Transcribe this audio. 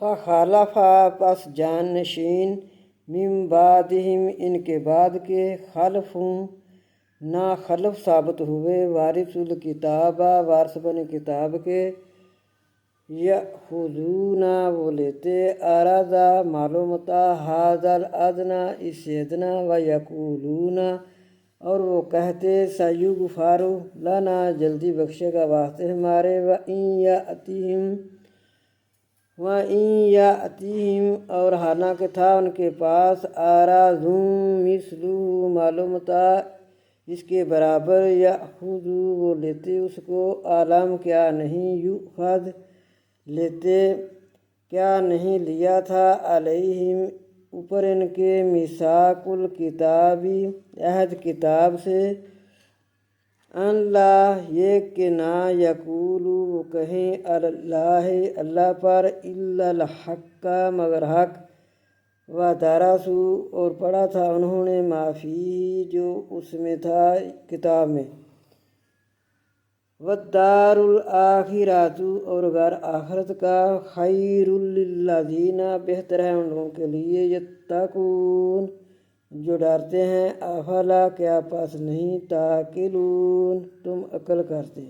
فخلف پس جان نشین من بعدہم ان کے بعد کے خلف نا خلف ثابت ہوئے وارث الکتاب وارث بن کتاب کے یأخذون وہ لیتے ارادہ معلومتا ھذا الادنی اس سے ادنا ویقولون اور وہ کہتے سیغفر لنا جلدی بخشے گا واسطے ہمارے وَإِن یأتِہم اور حالانکہ تھا ان کے پاس عَرَضٌ مثلہ معلومتا اس کے برابر یأخذوا وہ لیتے اس کو عالم کیا نہیں یؤخذ لیتے کیا نہیں لیا تھا علیہم اوپر ان کے میثاق الکتابی عہد کتاب سے اللہ یہ کہ نہ یقولو وہ کہیں اللہ اللہ پر الا الحق مگر حق ودرسوا اور پڑھا تھا انہوں نے ما فیہ جو اس میں تھا کتاب میں والدار الآخرۃ اور گھر آخرت کا خیر للذین بہتر ہے ان لوگوں کے لیے یتقون جو ڈرتے ہیں افلا کیا پاس نہیں تعقلون تم عقل کرتے